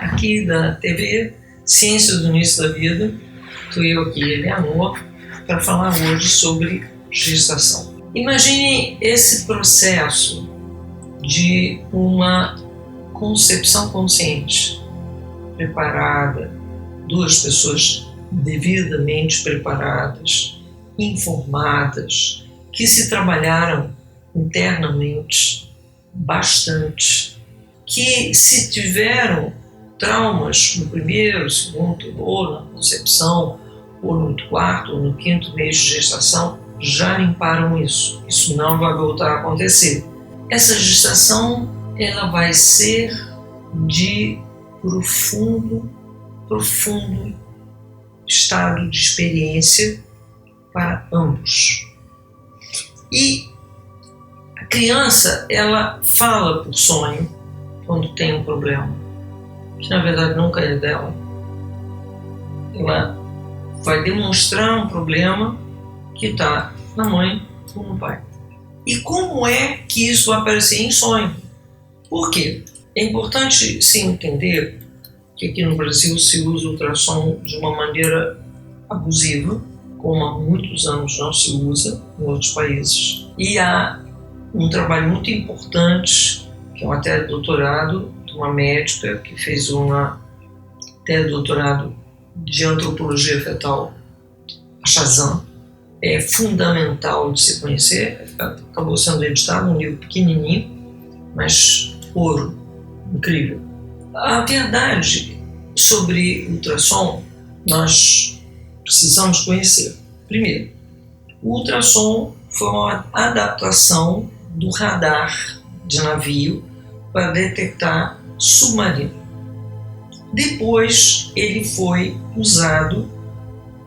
aqui da TV Ciência do Início da Vida. Estou eu aqui, Eleanor, para falar hoje sobre gestação. Imagine esse processo de uma concepção consciente, preparada, duas pessoas devidamente preparadas, informadas, que se trabalharam internamente bastante, que se tiveram traumas no primeiro, segundo, ou na concepção, ou no quarto, ou no quinto mês de gestação, já limparam isso. Isso não vai voltar a acontecer. Essa gestação, ela vai ser de profundo estado de experiência para ambos. E a criança, ela fala por sonho quando tem um problema, que na verdade nunca é dela. Ela vai demonstrar um problema que está na mãe ou no pai. E como é que isso vai aparecer em sonho? Por quê? É importante sim entender que aqui no Brasil se usa o ultrassom de uma maneira abusiva, como há muitos anos não se usa em outros países. E há um trabalho muito importante, que é uma tese de doutorado de uma médica que fez uma tese de doutorado de antropologia fetal, a Shazam. É fundamental de se conhecer, acabou sendo editado um livro pequenininho, mas ouro, incrível. A verdade sobre ultrassom nós precisamos conhecer. Primeiro, o ultrassom foi uma adaptação do radar de navio para detectar submarino. Depois ele foi usado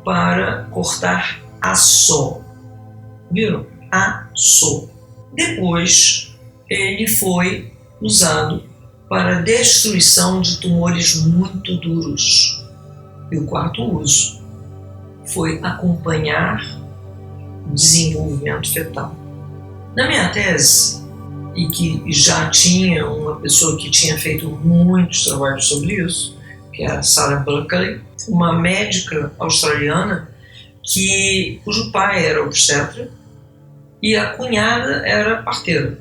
para cortar aço. Viram? Aço. Depois ele foi usado para destruição de tumores muito duros. E o quarto uso foi acompanhar o desenvolvimento fetal. Na minha tese, e que já tinha uma pessoa que tinha feito muitos trabalhos sobre isso, que é a Sarah Buckley, uma médica australiana cujo pai era obstetra e a cunhada era parteira.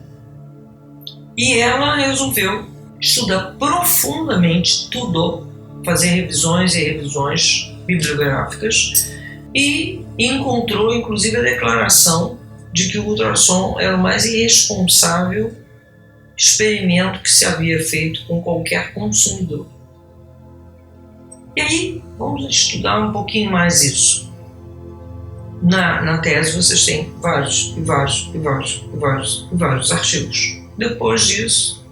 E ela resolveu estudar profundamente tudo, fazer revisões e revisões bibliográficas e encontrou inclusive a declaração de que o ultrassom era o mais irresponsável experimento que se havia feito com qualquer consumidor. E aí, vamos estudar um pouquinho mais isso. Na tese vocês têm vários artigos. Depois disso,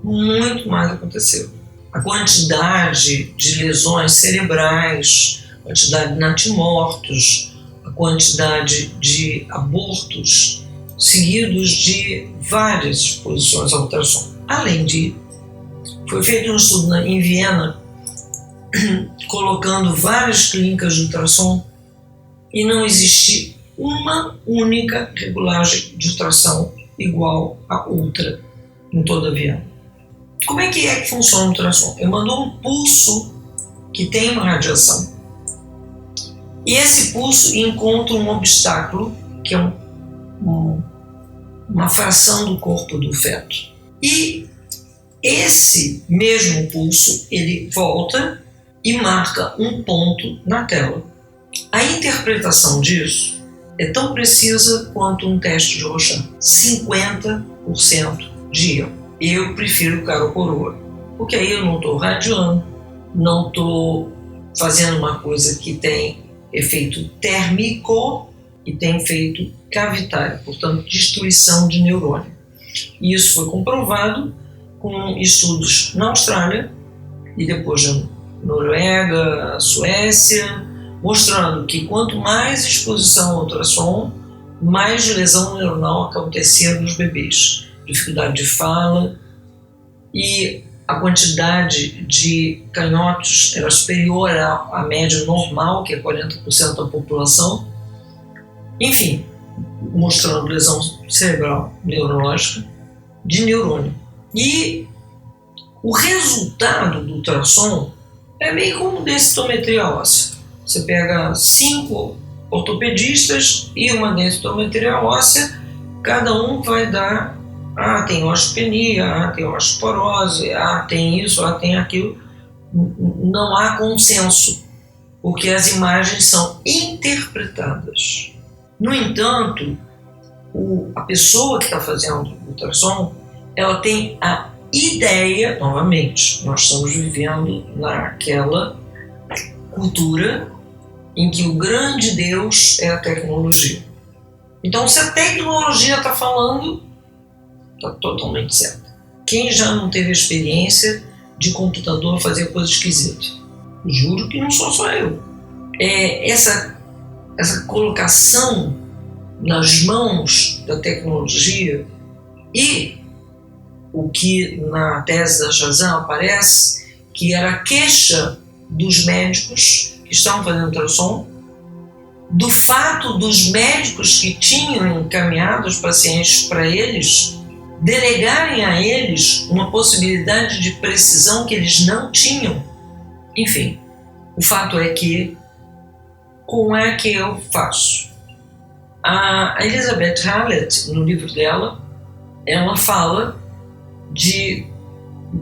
muito mais aconteceu. A quantidade de lesões cerebrais, a quantidade de natimortos, a quantidade de abortos seguidos de várias exposições ao ultrassom. Além de, foi feito um estudo em Viena, colocando várias clínicas de ultrassom, e não existe uma única regulagem de ultrassom igual a outra em toda a Viena. Como é que funciona o ultrassom? Eu mando um pulso que tem uma radiação, e esse pulso encontra um obstáculo, que é uma fração do corpo do feto. E esse mesmo pulso, ele volta e marca um ponto na tela. A interpretação disso é tão precisa quanto um teste de Rorschach. 50% de erro. Eu prefiro cara ou coroa, porque aí eu não estou radiando, não estou fazendo uma coisa que tem efeito térmico e tem efeito cavitário, portanto, destruição de neurônio. E isso foi comprovado com estudos na Austrália e depois na Noruega, Suécia, mostrando que quanto mais exposição ao ultrassom, mais lesão neuronal acontecia nos bebês. Dificuldade de fala, e a quantidade de canhotos era superior à média normal, que é 40% da população. Enfim, mostrando lesão cerebral neurológica de neurônio. E O resultado do ultrassom é meio como densitometria óssea. Você pega 5 ortopedistas e uma densitometria óssea, cada um vai dar, tem osteopenia, tem osteoporose, tem isso, tem aquilo. Não há consenso, porque as imagens são interpretadas. No entanto, a pessoa que está fazendo o ultrassom, ela tem a ideia, novamente, nós estamos vivendo naquela cultura em que o grande Deus é a tecnologia. Então, se a tecnologia está falando, está totalmente certo. Quem já não teve experiência de computador fazer coisa esquisita? Juro que não sou só eu. Essa colocação nas mãos da tecnologia e o que na tese da Shazam aparece, que era a queixa dos médicos que estavam fazendo ultrassom, do fato dos médicos que tinham encaminhado os pacientes para eles delegarem a eles uma possibilidade de precisão que eles não tinham. Enfim, o fato é que, como é que eu faço? A Elizabeth Hallett, no livro dela, ela fala de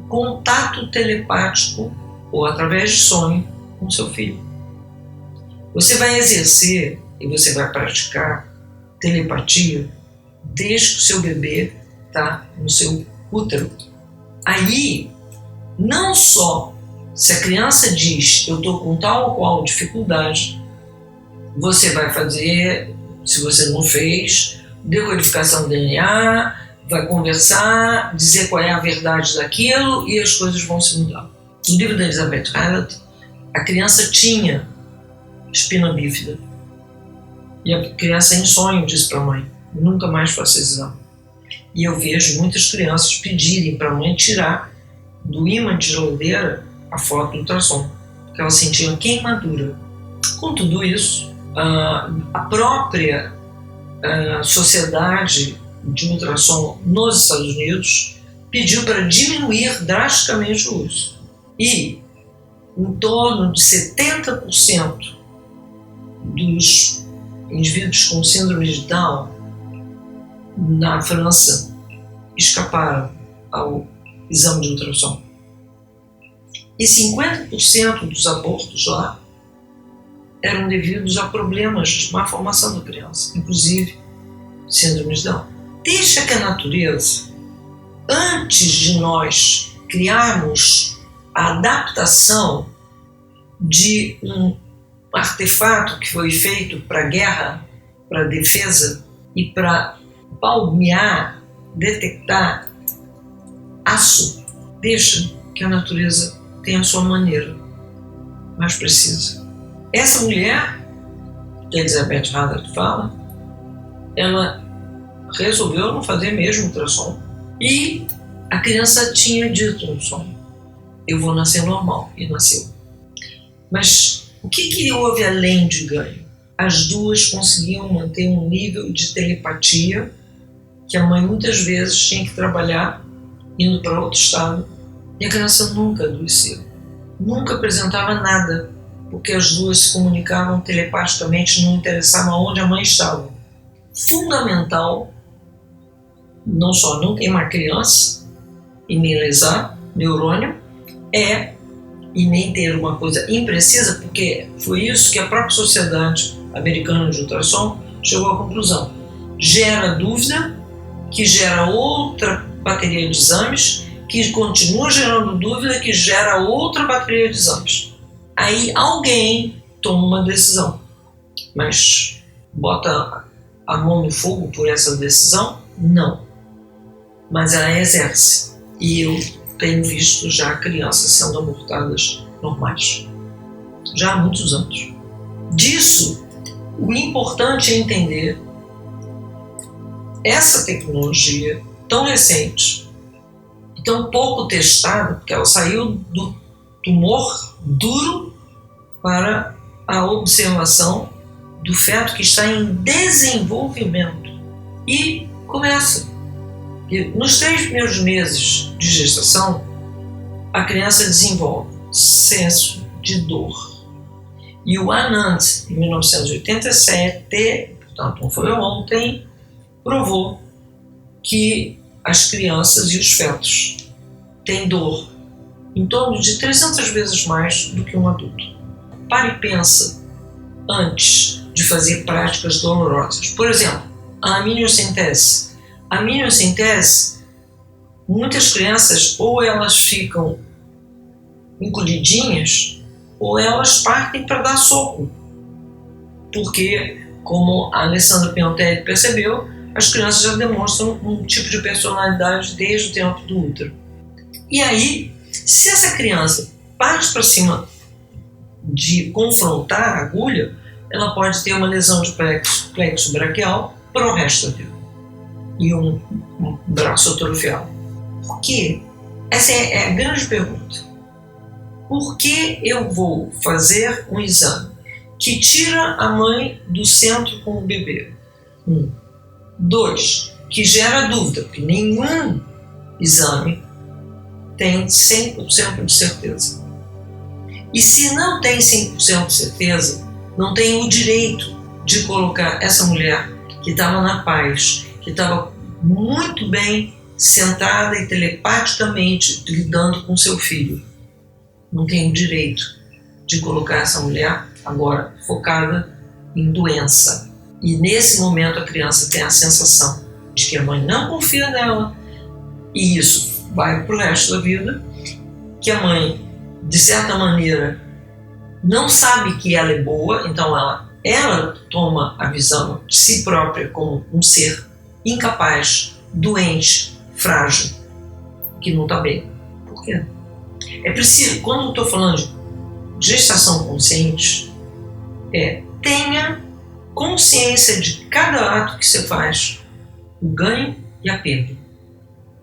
contato telepático ou através de sonho com seu filho. Você vai exercer e você vai praticar telepatia desde que o seu bebê está no seu útero. Aí, não só se a criança diz eu estou com tal ou qual dificuldade, você vai fazer, se você não fez, decodificação do DNA, vai conversar, dizer qual é a verdade daquilo e as coisas vão se mudar. No livro da Elizabeth Hallett, a criança tinha espina bífida. E a criança em sonho disse para a mãe, nunca mais faça esse exame. E eu vejo muitas crianças pedirem para a mãe tirar do ímã de geladeira a foto do ultrassom, porque elas sentiam queimadura. Com tudo isso, a própria sociedade de ultrassom nos Estados Unidos pediu para diminuir drasticamente o uso. E em torno de 70% dos indivíduos com síndrome de Down na França escaparam ao exame de ultrassom. E 50% dos abortos lá eram devidos a problemas de má formação da criança, inclusive síndrome de Down. Deixa que a natureza, antes de nós criarmos a adaptação de um artefato que foi feito para guerra, para defesa e para palmear, detectar aço, deixa que a natureza tenha a sua maneira mais precisa. Essa mulher, que a Elizabeth Hallett fala, ela resolveu não fazer mesmo ultrassom e a criança tinha dito no sonho, eu vou nascer normal, e nasceu. Mas o que houve além de ganho? As duas conseguiam manter um nível de telepatia que a mãe muitas vezes tinha que trabalhar indo para outro estado e a criança nunca adoecia, nunca apresentava nada, porque as duas se comunicavam telepaticamente, não interessava onde a mãe estava. Fundamental, não só não queimar criança e nem lesar neurônio, e nem ter uma coisa imprecisa, porque foi isso que a própria Sociedade Americana de Ultrassom chegou à conclusão. Gera dúvida, que gera outra bateria de exames, que continua gerando dúvida, que gera outra bateria de exames. Aí alguém toma uma decisão, mas bota a mão no fogo por essa decisão? Não. Mas ela exerce. E eu tenho visto já crianças sendo abortadas normais, já há muitos anos. Disso, o importante é entender essa tecnologia tão recente, tão pouco testada, porque ela saiu do tumor duro para a observação do feto que está em desenvolvimento. E começa. Nos 3 primeiros meses de gestação, a criança desenvolve senso de dor. E o Anand, em 1987, portanto não foi ontem, provou que as crianças e os fetos têm dor em torno de 300 vezes mais do que um adulto. Pare e pensa antes de fazer práticas dolorosas. Por exemplo, a amniocentese. A amniocentese, muitas crianças ou elas ficam encolhidinhas ou elas partem para dar soco. Porque, como a Alessandra Piontelli percebeu, as crianças já demonstram um tipo de personalidade desde o tempo do útero. E aí, se essa criança parte para cima de confrontar a agulha, ela pode ter uma lesão de plexo braquial para o resto da vida. E um braço atrofiado. Por quê? Essa é a grande pergunta. Por que eu vou fazer um exame que tira a mãe do centro com o bebê? 2, que gera dúvida, porque nenhum exame tem 100% de certeza. E se não tem 100% de certeza, não tem o direito de colocar essa mulher que estava na paz, que estava muito bem sentada e telepaticamente lidando com seu filho. Não tem o direito de colocar essa mulher agora focada em doença. E nesse momento a criança tem a sensação de que a mãe não confia nela, e isso vai para o resto da vida, que a mãe, de certa maneira, não sabe que ela é boa, então ela toma a visão de si própria como um ser incapaz, doente, frágil, que não está bem. Por quê? É preciso, quando eu estou falando de gestação consciente, tenha consciência de cada ato que você faz, o ganho e a perda,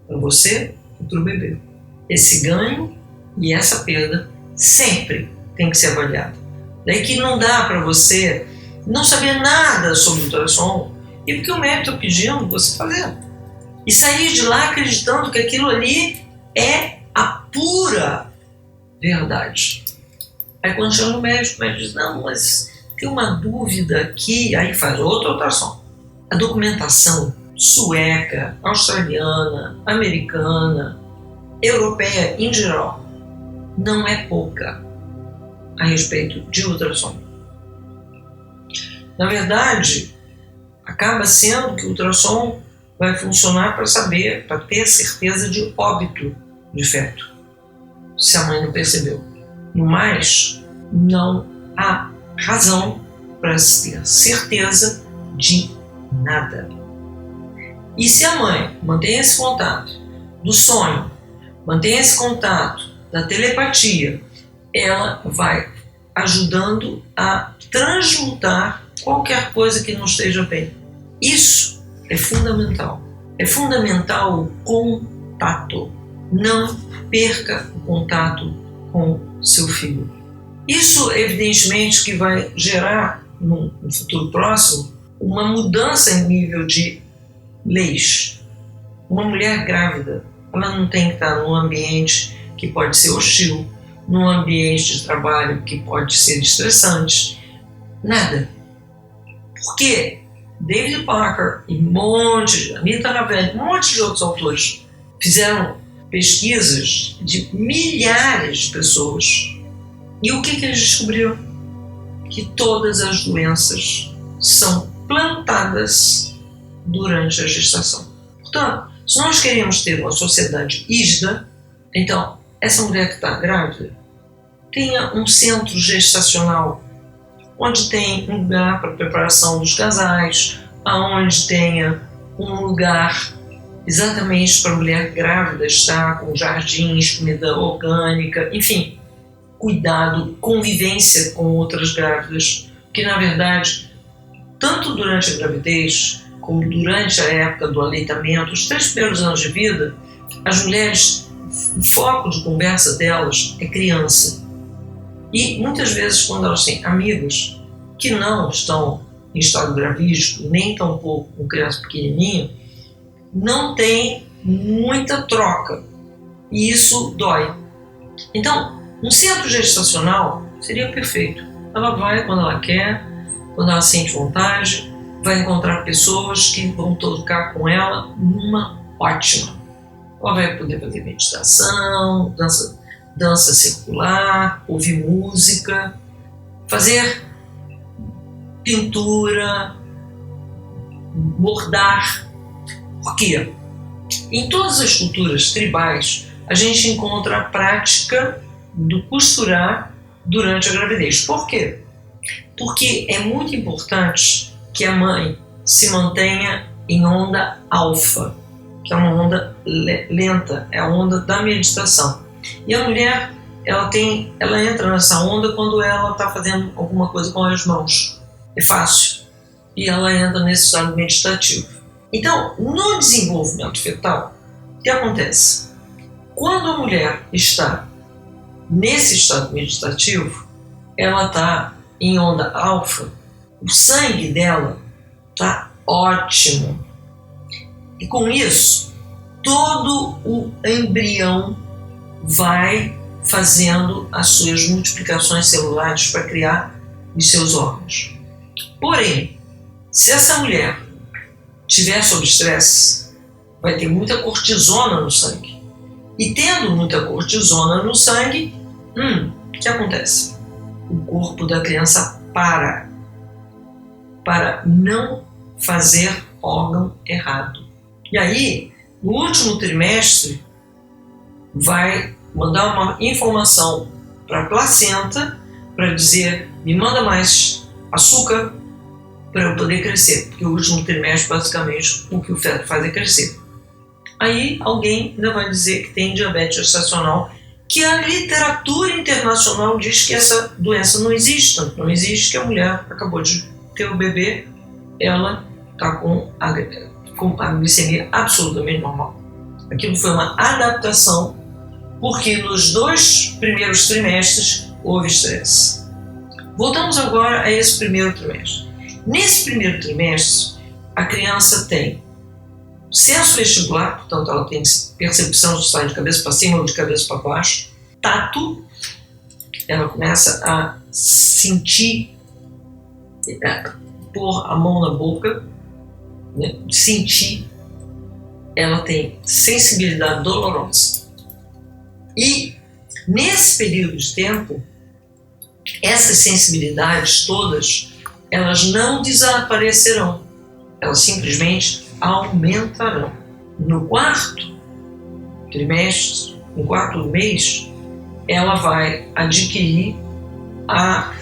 para você e para o bebê. Esse ganho e essa perda sempre tem que ser avaliado. Daí que não dá para você não saber nada sobre o ultrassom e porque o médico está pedindo você fazer. E sair de lá acreditando que aquilo ali é a pura verdade. Aí quando chega no médico, o médico diz, não, mas tem uma dúvida aqui, aí faz outro ultrassom. A documentação sueca, australiana, americana, europeia em geral, não é pouca a respeito de ultrassom. Na verdade, acaba sendo que o ultrassom vai funcionar para saber, para ter certeza de óbito de feto, se a mãe não percebeu. No mais, não há razão para ter certeza de nada. E se a mãe mantém esse contato do sonho, mantém esse contato da telepatia, ela vai ajudando a transmutar qualquer coisa que não esteja bem. Isso é fundamental. É fundamental o contato. Não perca o contato com seu filho. Isso, evidentemente, que vai gerar, no futuro próximo, uma mudança em nível de leis. Uma mulher grávida, ela não tem que estar num ambiente que pode ser hostil, num ambiente de trabalho que pode ser estressante. Nada. Porque David Parker e Anita Ravelli, um monte de outros autores fizeram pesquisas de milhares de pessoas. E o que eles descobriram? Que todas as doenças são plantadas durante a gestação. Portanto, se nós queremos ter uma sociedade rígida, então essa mulher que está grávida tenha um centro gestacional onde tem um lugar para a preparação dos casais, aonde tenha um lugar exatamente para a mulher grávida estar com jardins, comida orgânica, enfim, cuidado, convivência com outras grávidas, que na verdade, tanto durante a gravidez como durante a época do aleitamento, os 3 primeiros anos de vida, as mulheres, o foco de conversa delas é criança. E muitas vezes, quando elas têm amigas que não estão em estado gravídico, nem tampouco com criança pequenininha, não tem muita troca. E isso dói. Então, um centro gestacional seria perfeito. Ela vai quando ela quer, quando ela sente vontade, vai encontrar pessoas que vão tocar com ela numa ótima. Ela vai poder fazer meditação, dança circular, ouvir música, fazer pintura, bordar. Por quê? Em todas as culturas tribais, a gente encontra a prática do costurar durante a gravidez. Por quê? Porque é muito importante que a mãe se mantenha em onda alfa, que é uma onda lenta, é a onda da meditação. E a mulher, ela entra nessa onda quando ela está fazendo alguma coisa com as mãos. É fácil. E ela entra nesse estado meditativo. Então, no desenvolvimento fetal, o que acontece? Quando a mulher está nesse estado meditativo, ela está em onda alfa, o sangue dela está ótimo. E com isso, todo o embrião vai fazendo as suas multiplicações celulares para criar os seus órgãos. Porém, se essa mulher tiver sob estresse, vai ter muita cortisona no sangue. E tendo muita cortisona no sangue, o que acontece? O corpo da criança para não fazer órgão errado. E aí, no último trimestre, vai mandar uma informação para a placenta para dizer: me manda mais açúcar para eu poder crescer, porque o último trimestre, basicamente, o que o feto faz é crescer. Aí alguém ainda vai dizer que tem diabetes gestacional, que a literatura internacional diz que essa doença não existe, não existe, que a mulher acabou de ter o bebê, ela está com a glicemia absolutamente normal. Aquilo foi uma adaptação, porque nos 2 primeiros trimestres houve estresse. Voltamos agora a esse primeiro trimestre. Nesse primeiro trimestre, a criança tem senso vestibular, portanto ela tem percepção de sair de cabeça para cima ou de cabeça para baixo. Tato, ela começa a sentir, pôr a mão na boca, né? Sentir. Ela tem sensibilidade dolorosa. E nesse período de tempo, essas sensibilidades todas, elas não desaparecerão, elas simplesmente aumentarão. No 4º trimestre, no 4º mês, ela vai adquirir a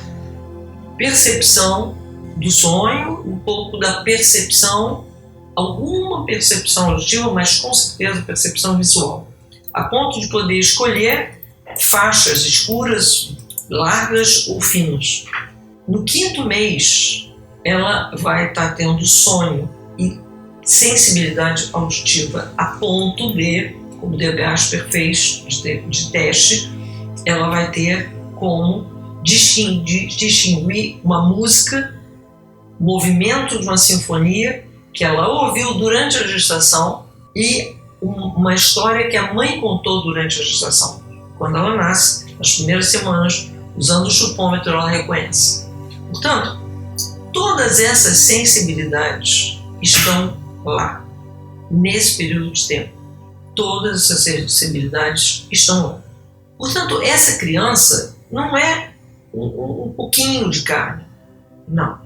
percepção do sonho, um pouco da percepção, alguma percepção auditiva, mas com certeza percepção visual, a ponto de poder escolher faixas escuras, largas ou finas. No 5º mês, ela vai estar tendo sonho e sensibilidade auditiva, a ponto de, como De Gasper fez de teste, ela vai ter como distinguir uma música, movimento de uma sinfonia que ela ouviu durante a gestação e uma história que a mãe contou durante a gestação. Quando ela nasce, nas primeiras semanas, usando o chupômetro, ela reconhece. Portanto, todas essas sensibilidades estão lá, nesse período de tempo. Todas essas sensibilidades estão lá. Portanto, essa criança não é um pouquinho de carne. Não.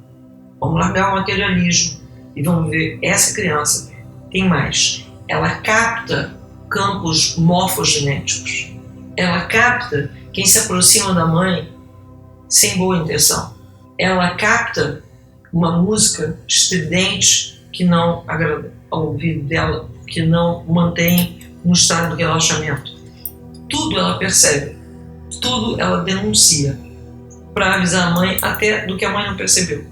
Vamos largar o materialismo e vamos ver, essa criança tem mais. Ela capta campos morfogenéticos. Ela capta quem se aproxima da mãe sem boa intenção. Ela capta uma música estridente que não agrada ao ouvido dela, que não mantém um estado de relaxamento. Tudo ela percebe, tudo ela denuncia, para avisar a mãe até do que a mãe não percebeu.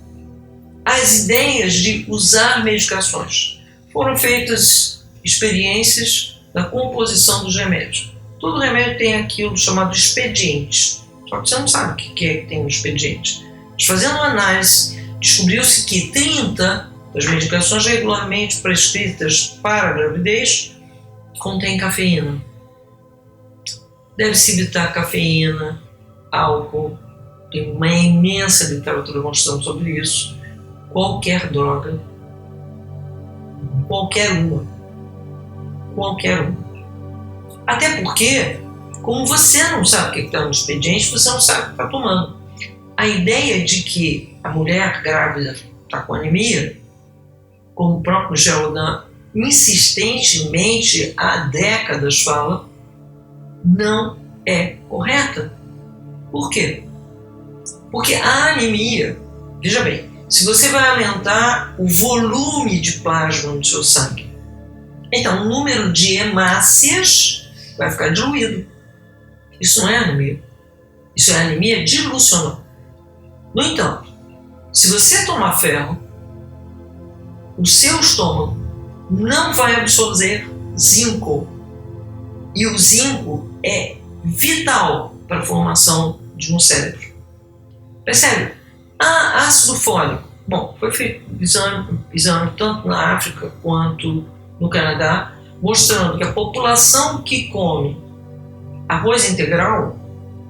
As ideias de usar medicações. Foram feitas experiências da composição dos remédios. Todo remédio tem aquilo chamado expediente, só que você não sabe o que é que tem no expediente. Mas fazendo uma análise, descobriu-se que 30 das medicações regularmente prescritas para a gravidez contêm cafeína. deve-se evitar cafeína, álcool, tem uma imensa literatura mostrando sobre isso, qualquer droga, qualquer uma. Até porque, como você não sabe o que está no expediente, você não sabe o que está tomando. A ideia de que a mulher grávida está com anemia, como o próprio Geraldin insistentemente há décadas fala, não é correta. Por quê? Porque a anemia, veja bem, se você vai aumentar o volume de plasma no seu sangue, então o número de hemácias vai ficar diluído. Isso não é anemia. Isso é anemia dilucional. No entanto, se você tomar ferro, o seu estômago não vai absorver zinco. E o zinco é vital para a formação de um cérebro. Percebe? Ácido fólico. Bom, foi feito exame tanto na África quanto no Canadá, mostrando que a população que come arroz integral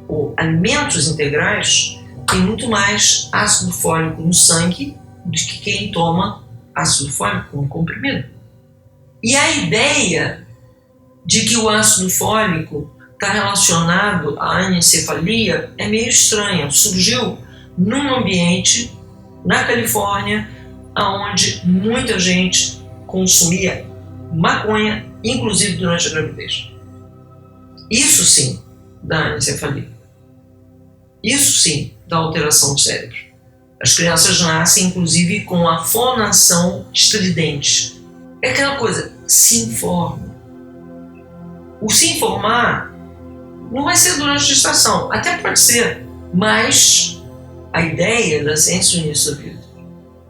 ou alimentos integrais tem muito mais ácido fólico no sangue do que quem toma ácido fólico como comprimido. E a ideia de que o ácido fólico está relacionado à anencefalia é meio estranha. Surgiu num ambiente na Califórnia onde muita gente consumia maconha, inclusive durante a gravidez. Isso sim dá anencefalia. Isso sim dá alteração do cérebro. As crianças nascem, inclusive, com a fonação estridente. É aquela coisa, se informa. O se informar não vai ser durante a gestação, até pode ser, mas a ideia da ciência no início da vida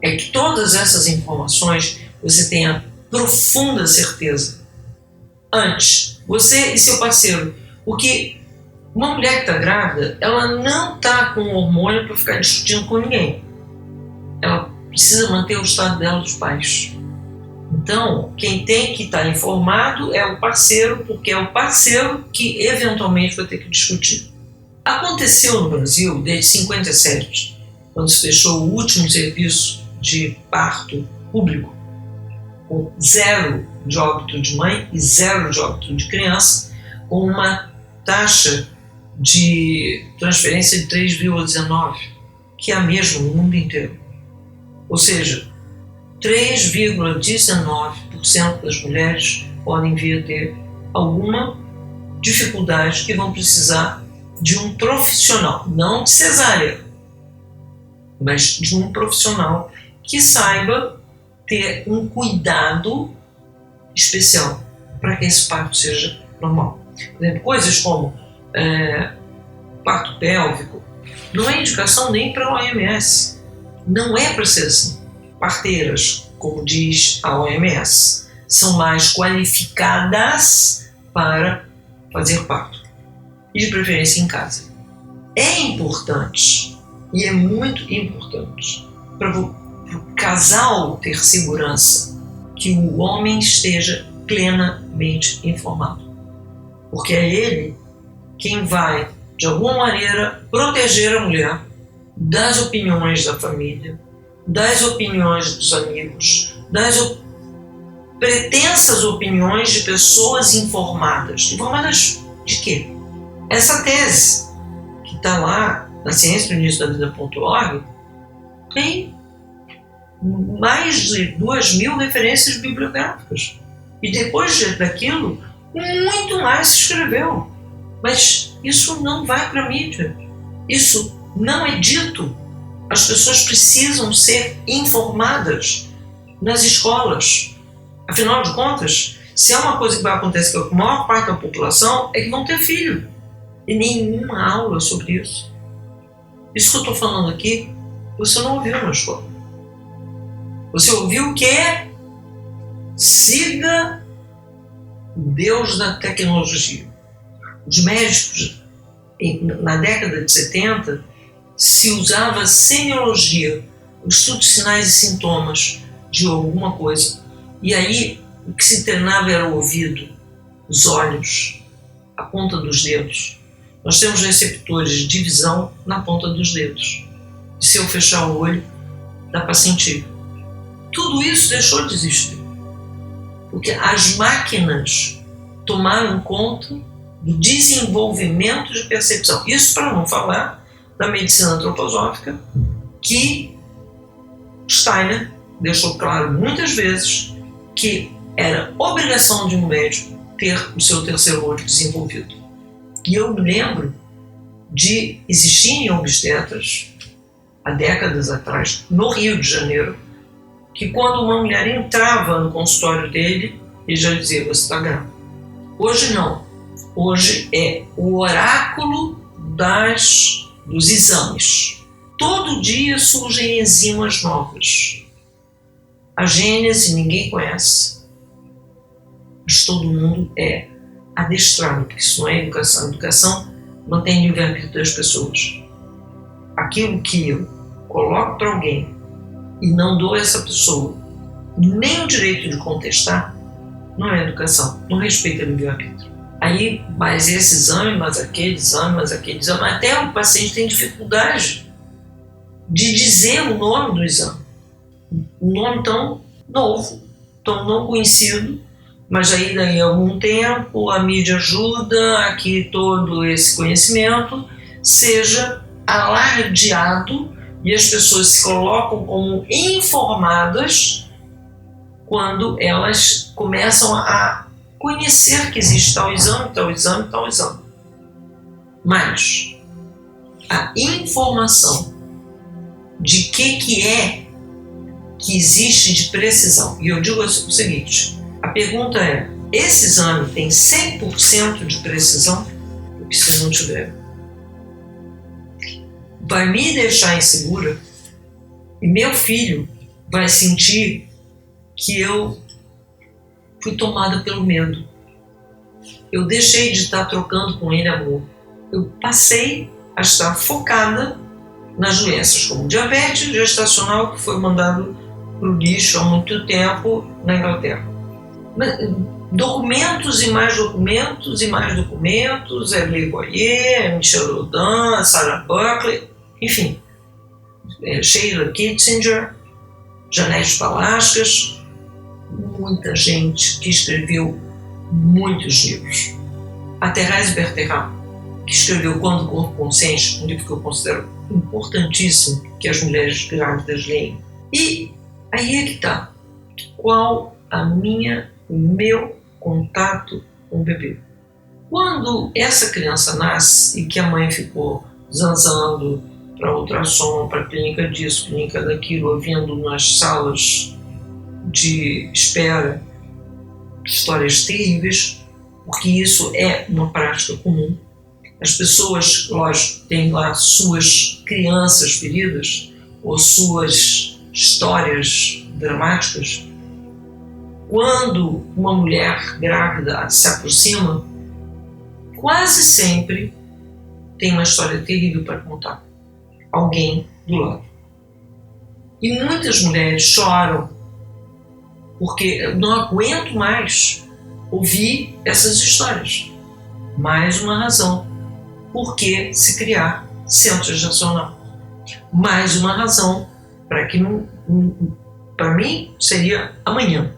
é que todas essas informações você tenha profunda certeza antes, você e seu parceiro, porque uma mulher que está grávida, ela não está com hormônio para ficar discutindo com ninguém. Ela precisa manter o estado dela dos pais. Então, quem tem que estar informado é o parceiro, porque é o parceiro que eventualmente vai ter que discutir. Aconteceu no Brasil desde 1957, quando se fechou o último serviço de parto público, com 0 de óbito de mãe e 0 de óbito de criança, com uma taxa de transferência de 3,19, que é a mesma no mundo inteiro. Ou seja, 3,19% das mulheres podem vir a ter alguma dificuldade que vão precisar de um profissional, não de cesárea, mas de um profissional que saiba ter um cuidado especial para que esse parto seja normal. Por exemplo, coisas como parto pélvico não é indicação nem para a OMS. Não é para ser assim. Parteiras, como diz a OMS, são mais qualificadas para fazer parto. E de preferência em casa. É importante, e é muito importante, para o casal ter segurança que o homem esteja plenamente informado. Porque é ele quem vai, de alguma maneira, proteger a mulher das opiniões da família, das opiniões dos amigos, das pretensas opiniões de pessoas informadas. Informadas de quê? Essa tese, que está lá na ciência do início da vida.org, tem mais de 2.000 referências bibliográficas. E depois daquilo, muito mais se escreveu. Mas isso não vai para a mídia. Isso não é dito. As pessoas precisam ser informadas nas escolas. Afinal de contas, se é uma coisa que vai acontecer com a maior parte da população, é que vão ter filho. E nenhuma aula sobre isso. Isso que eu estou falando aqui, você não ouviu na escola. Você ouviu que siga o Deus da tecnologia. Os médicos, na década de 70, se usava semiologia, o estudo de sinais e sintomas de alguma coisa. E aí, o que se treinava era o ouvido, os olhos, a ponta dos dedos. Nós temos receptores de visão na ponta dos dedos. E se eu fechar o olho, dá para sentir. Tudo isso deixou de existir. Porque as máquinas tomaram conta do desenvolvimento de percepção. Isso para não falar da medicina antroposófica, que Steiner deixou claro muitas vezes que era obrigação de um médico ter o seu terceiro olho desenvolvido. E eu me lembro de existirem obstetras, há décadas atrás, no Rio de Janeiro, que quando uma mulher entrava no consultório dele, ele já dizia: você está grávida. Hoje não. Hoje é o oráculo dos exames. Todo dia surgem enzimas novas. A gênese ninguém conhece, mas todo mundo é adestrado, porque isso não é educação. A educação mantém o livre-arbítrio das pessoas. Aquilo que eu coloco para alguém e não dou a essa pessoa nem o direito de contestar, não é educação, não respeita o livre-arbítrio. Aí, mais esse exame, mais aquele exame, mais aquele exame, até o paciente tem dificuldade de dizer o nome do exame. Um nome tão novo, tão não conhecido, mas aí daí a algum tempo a mídia ajuda a que todo esse conhecimento seja alardeado e as pessoas se colocam como informadas quando elas começam a conhecer que existe tal exame, tal exame, tal exame. Mas a informação de que é que existe de precisão, e eu digo o seguinte, a pergunta é: esse exame tem 100% de precisão? Porque se não tiver, vai me deixar insegura e meu filho vai sentir que eu fui tomada pelo medo. Eu deixei de estar trocando com ele amor. Eu passei a estar focada nas doenças como diabetes gestacional, que foi mandado para o lixo há muito tempo na Inglaterra. Documentos e mais documentos e mais documentos, é Le Boyer, é Michel Rodin, Sarah Buckley, enfim, Sheila Kitzinger, Janete Palascas, muita gente que escreveu muitos livros. A Thérèse Bertherat, que escreveu Quando o Corpo Consente, um livro que eu considero importantíssimo que as mulheres grávidas leem. E aí é que está. Qual o meu contato com o bebê? Quando essa criança nasce e que a mãe ficou zanzando para ultrassom, para clínica disso, clínica daquilo, ouvindo nas salas de espera histórias terríveis, porque isso é uma prática comum. As pessoas, lógico, têm lá suas crianças feridas ou suas histórias dramáticas. Quando uma mulher grávida se aproxima, quase sempre tem uma história terrível para contar. Alguém do lado. E muitas mulheres choram porque eu não aguento mais ouvir essas histórias. Mais uma razão por que se criar centro gestacional. Mais uma razão para que, para mim, seria amanhã,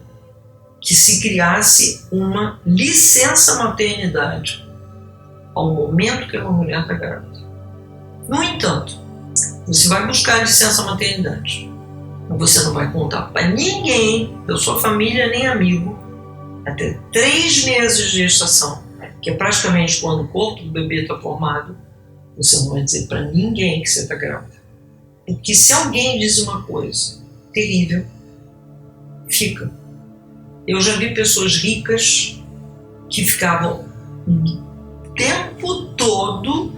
que se criasse uma licença maternidade ao momento que uma mulher está grávida. No entanto, você vai buscar a licença maternidade, mas você não vai contar para ninguém, da sua família nem amigo, até 3 meses de gestação, que é praticamente quando o corpo do bebê está formado. Você não vai dizer para ninguém que você está grávida. Porque se alguém diz uma coisa terrível, fica. Eu já vi pessoas ricas que ficavam o tempo todo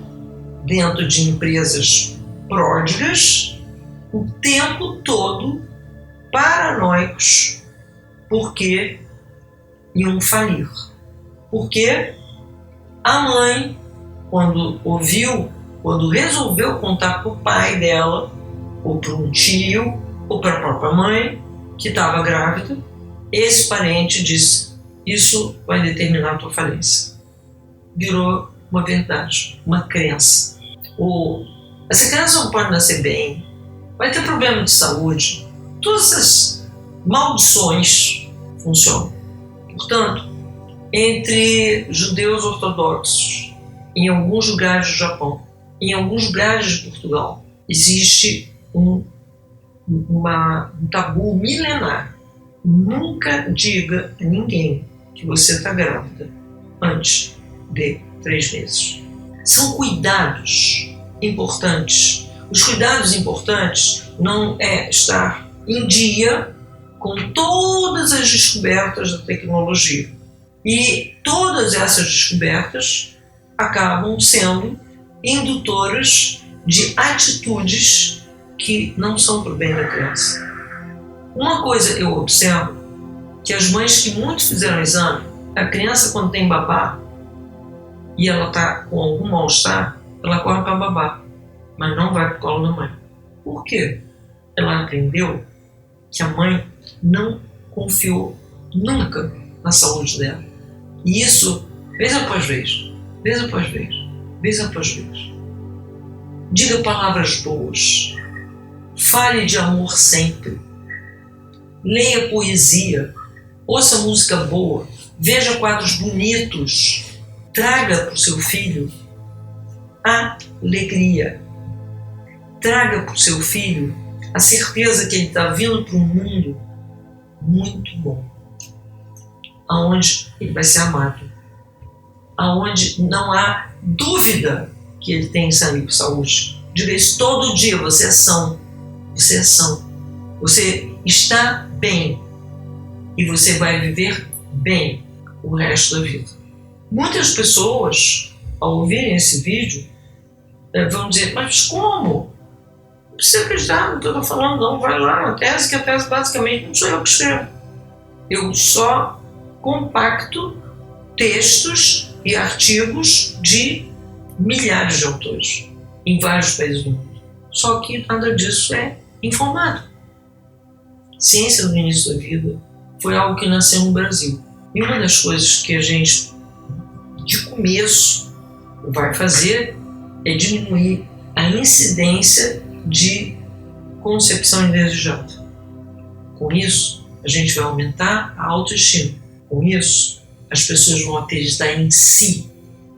dentro de empresas pródigas, o tempo todo paranoicos, porque iam falir. Porque a mãe, quando resolveu contar para o pai dela, ou para um tio, ou para a própria mãe, que estava grávida, esse parente disse: isso vai determinar a tua falência. virou uma verdade, uma crença. Ou essa criança não pode nascer bem, vai ter problema de saúde. Todas essas maldições funcionam. Portanto, entre judeus ortodoxos, em alguns lugares do Japão, em alguns lugares de Portugal, existe um tabu milenar. Nunca diga a ninguém que você está grávida antes de 3 meses. São cuidados importantes. Os cuidados importantes não é estar em dia com todas as descobertas da tecnologia. E todas essas descobertas acabam sendo indutoras de atitudes que não são para o bem da criança. Uma coisa eu observo, que as mães que muito fizeram exame, a criança quando tem babá e ela está com algum mal-estar, ela corre para babá, mas não vai para o colo da mãe. Por quê? Ela aprendeu que a mãe não confiou nunca na saúde dela. E isso, vez após vez, vez após vez, vez após vez. Diga palavras boas. Fale de amor sempre. Leia poesia. Ouça música boa. Veja quadros bonitos. Traga para o seu filho alegria. Traga para o seu filho a certeza que ele está vindo para um mundo muito bom, aonde ele vai ser amado, aonde não há dúvida que ele tem saúde. Diga isso todo dia: você é são, você é são, você está bem e você vai viver bem o resto da vida. Muitas pessoas, ao ouvirem esse vídeo, vão dizer: mas como? Não precisa acreditar no que eu estou falando, não. Vai lá na tese, que a tese basicamente não sou eu que escrevo. Eu só compacto textos e artigos de milhares de autores em vários países do mundo. Só que nada disso é informado. Ciência no início da vida foi algo que nasceu no Brasil. E uma das coisas que a gente, de começo, vai fazer é diminuir a incidência de concepção indesejada. Com isso, a gente vai aumentar a autoestima. Com isso, as pessoas vão acreditar em si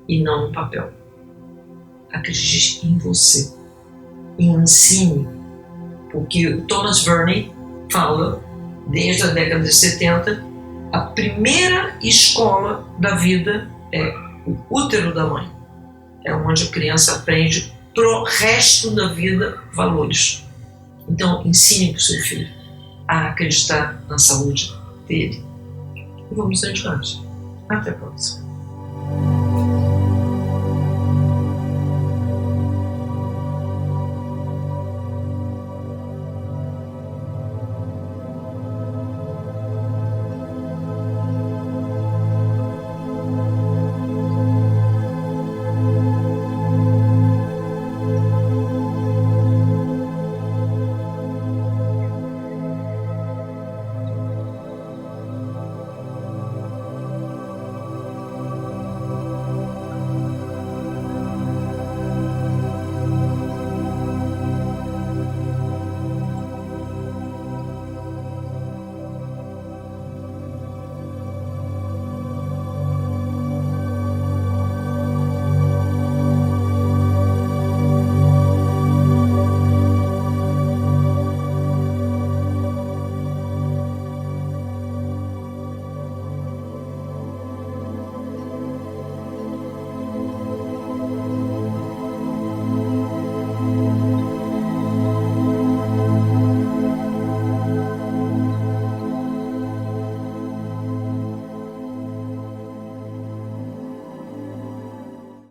e não no papel. Acredite em você. E ensine. Porque o Thomas Verney fala, desde a década de 70, a primeira escola da vida é o útero da mãe. É onde a criança aprende pro resto da vida valores. Então, ensine para o seu filho a acreditar na saúde dele. E vamos adiante. Até a próxima.